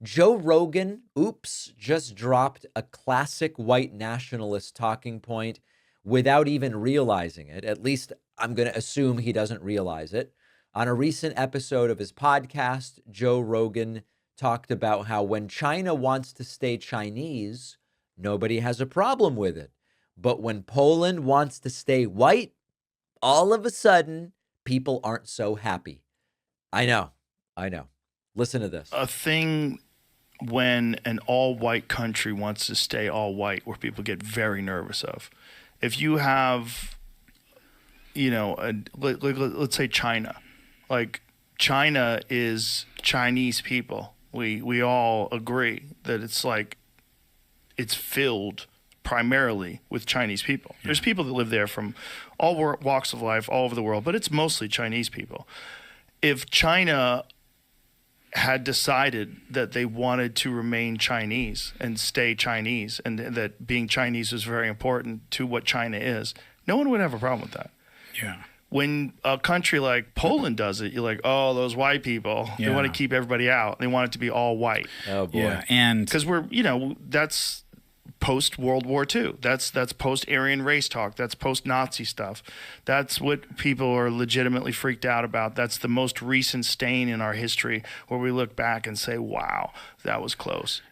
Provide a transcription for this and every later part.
Joe Rogan, oops, just dropped a classic white nationalist talking point without even realizing it. At least I'm going to assume he doesn't realize it. On a recent episode of his podcast, Joe Rogan talked about how when China wants to stay Chinese, nobody has a problem with it. But when Poland wants to stay white, all of a sudden, people aren't so happy. I know. I know. Listen to this. A thing when an all-white country wants to stay all white, where people get very nervous of. If you have, let's say China, like China is Chinese people. We all agree that it's filled primarily with Chinese people. Yeah. There's people that live there from all walks of life, all over the world, but it's mostly Chinese people. If China had decided that they wanted to remain Chinese and stay Chinese, and that being Chinese was very important to what China is, no one would have a problem with that. Yeah. When a country like Poland does it, you're like, oh, those white people, they want to keep everybody out. They want it to be all white. Oh, boy. Yeah, and because that's post-World War II. That's post-Aryan race talk. That's post-Nazi stuff. That's what people are legitimately freaked out about. That's the most recent stain in our history where we look back and say, wow, that was close.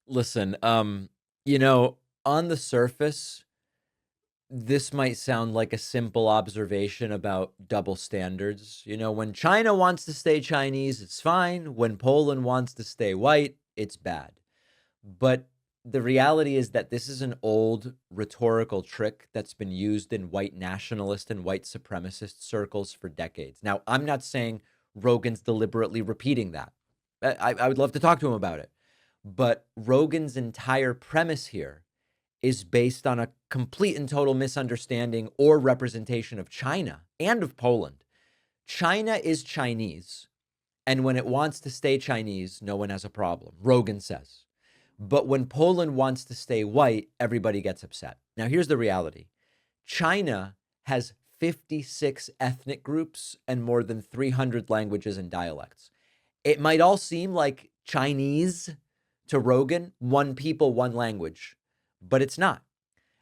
Listen, on the surface, this might sound like a simple observation about double standards. When China wants to stay Chinese, it's fine. When Poland wants to stay white, it's bad. But the reality is that this is an old rhetorical trick that's been used in white nationalist and white supremacist circles for decades. Now, I'm not saying Rogan's deliberately repeating that. I would love to talk to him about it. But Rogan's entire premise here is based on a complete and total misunderstanding or representation of China and of Poland. China is Chinese, and when it wants to stay Chinese, no one has a problem, Rogan says. But when Poland wants to stay white, everybody gets upset. Now, here's the reality. China has 56 ethnic groups and more than 300 languages and dialects. It might all seem like Chinese to Rogan, one people, one language, but it's not.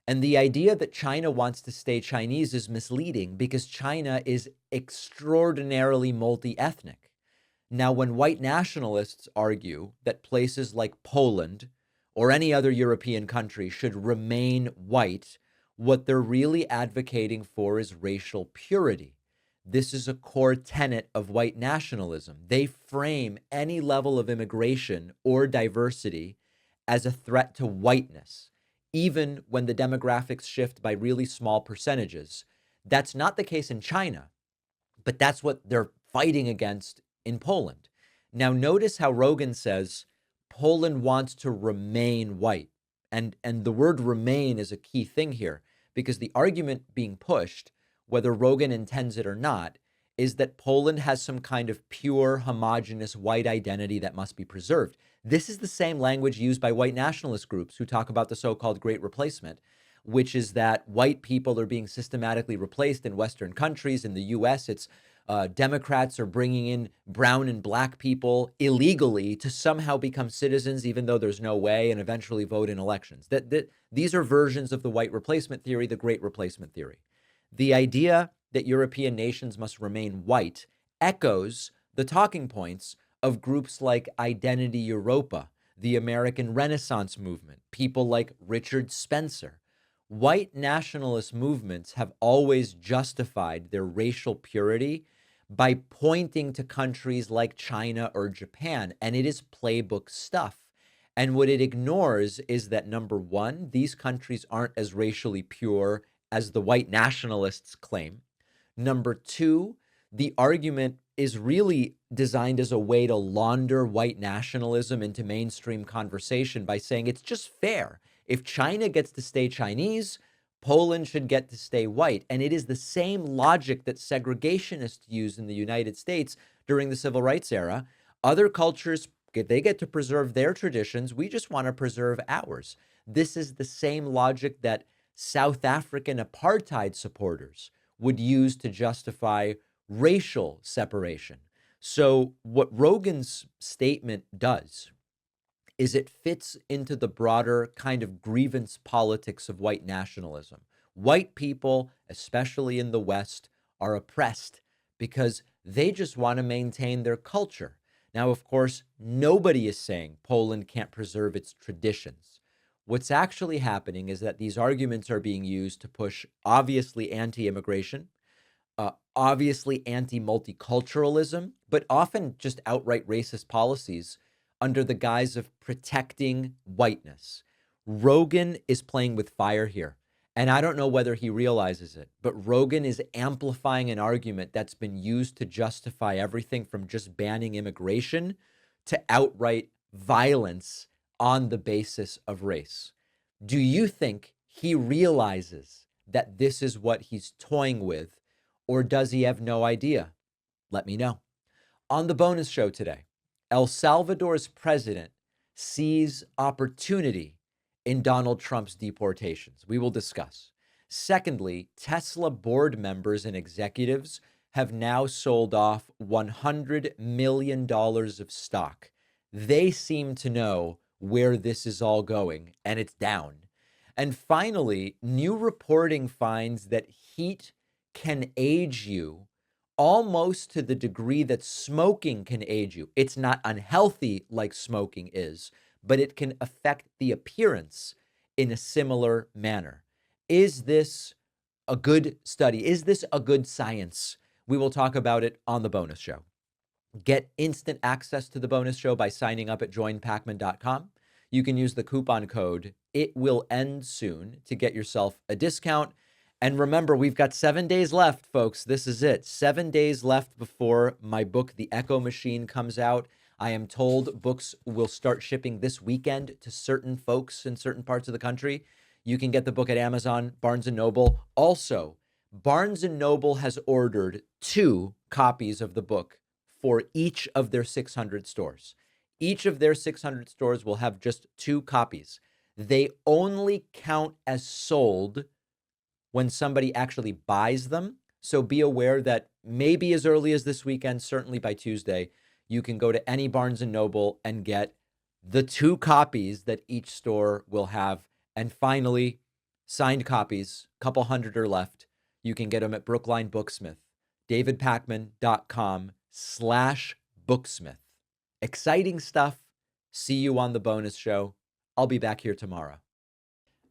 And the idea that China wants to stay Chinese is misleading because China is extraordinarily multi-ethnic. Now, when white nationalists argue that places like Poland or any other European country should remain white, what they're really advocating for is racial purity. This is a core tenet of white nationalism. They frame any level of immigration or diversity as a threat to whiteness, even when the demographics shift by really small percentages. That's not the case in China, but that's what they're fighting against in Poland. Now, notice how Rogan says Poland wants to remain white. And the word remain is a key thing here, because the argument being pushed, whether Rogan intends it or not, is that Poland has some kind of pure, homogenous white identity that must be preserved. This is the same language used by white nationalist groups who talk about the so-called Great Replacement, which is that white people are being systematically replaced in Western countries. In the US, it's Democrats are bringing in brown and black people illegally to somehow become citizens, even though there's no way, and eventually vote in elections. These are versions of the white replacement theory, the Great Replacement theory. The idea that European nations must remain white echoes the talking points of groups like Identity Europa, the American Renaissance movement, people like Richard Spencer. White nationalist movements have always justified their racial purity by pointing to countries like China or Japan, and it is playbook stuff. And what it ignores is that, number one, these countries aren't as racially pure as the white nationalists claim. Number two, the argument is really designed as a way to launder white nationalism into mainstream conversation by saying it's just fair. If China gets to stay Chinese, Poland should get to stay white. And it is the same logic that segregationists used in the United States during the civil rights era. Other cultures, they get to preserve their traditions. We just want to preserve ours. This is the same logic that South African apartheid supporters would use to justify racial separation. So what Rogan's statement does is it fits into the broader kind of grievance politics of white nationalism. White people, especially in the West, are oppressed because they just want to maintain their culture. Now, of course, nobody is saying Poland can't preserve its traditions. What's actually happening is that these arguments are being used to push obviously anti immigration, obviously anti multiculturalism, but often just outright racist policies under the guise of protecting whiteness. Rogan is playing with fire here. And I don't know whether he realizes it, but Rogan is amplifying an argument that's been used to justify everything from just banning immigration to outright violence on the basis of race. Do you think he realizes that this is what he's toying with, or does he have no idea? Let me know. On the bonus show today, El Salvador's president sees opportunity in Donald Trump's deportations. We will discuss. Secondly, Tesla board members and executives have now sold off $100 million of stock. They seem to know where this is all going, and it's down. And finally, new reporting finds that heat can age you almost to the degree that smoking can age you. It's not unhealthy like smoking is, but it can affect the appearance in a similar manner. Is this a good study? Is this a good science? We will talk about it on the bonus show. Get instant access to the bonus show by signing up at joinpacman.com. You can use the coupon code "It Will End Soon" to get yourself a discount. And remember, we've got 7 days left, folks. This is it. 7 days left before my book, The Echo Machine, comes out. I am told books will start shipping this weekend to certain folks in certain parts of the country. You can get the book at Amazon, Barnes & Noble. Also, Barnes & Noble has ordered 2 copies of the book for each of their 600 stores. Each of their 600 stores will have just 2 copies. They only count as sold when somebody actually buys them. So be aware that maybe as early as this weekend, certainly by Tuesday, you can go to any Barnes & Noble and get the 2 copies that each store will have. And finally, signed copies, a couple hundred are left. You can get them at Brookline Booksmith, davidpakman.com/booksmith. Exciting stuff. See you on the bonus show. I'll be back here tomorrow.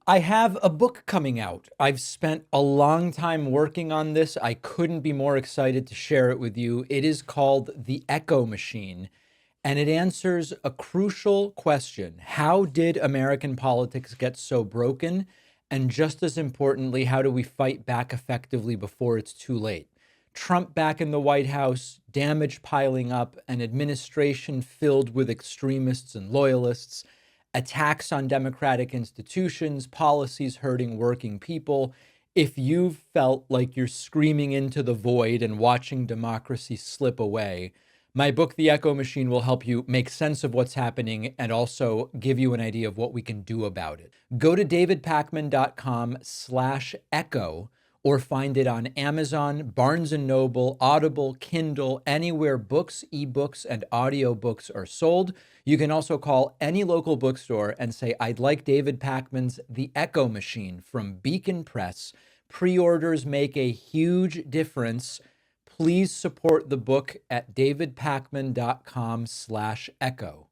I have a book coming out. I've spent a long time working on this. I couldn't be more excited to share it with you. It is called The Echo Machine, and it answers a crucial question. How did American politics get so broken? And just as importantly, how do we fight back effectively before it's too late? Trump back in the White House, damage piling up, an administration filled with extremists and loyalists, attacks on democratic institutions, policies hurting working people. If you've felt like you're screaming into the void and watching democracy slip away, my book, The Echo Machine, will help you make sense of what's happening and also give you an idea of what we can do about it. Go to davidpakman.com/echo or find it on Amazon, Barnes & Noble, Audible, Kindle, anywhere books, ebooks, and audiobooks are sold. You can also call any local bookstore and say, "I'd like David Pakman's The Echo Machine" from Beacon Press. Pre-orders make a huge difference. Please support the book at davidpakman.com/echo.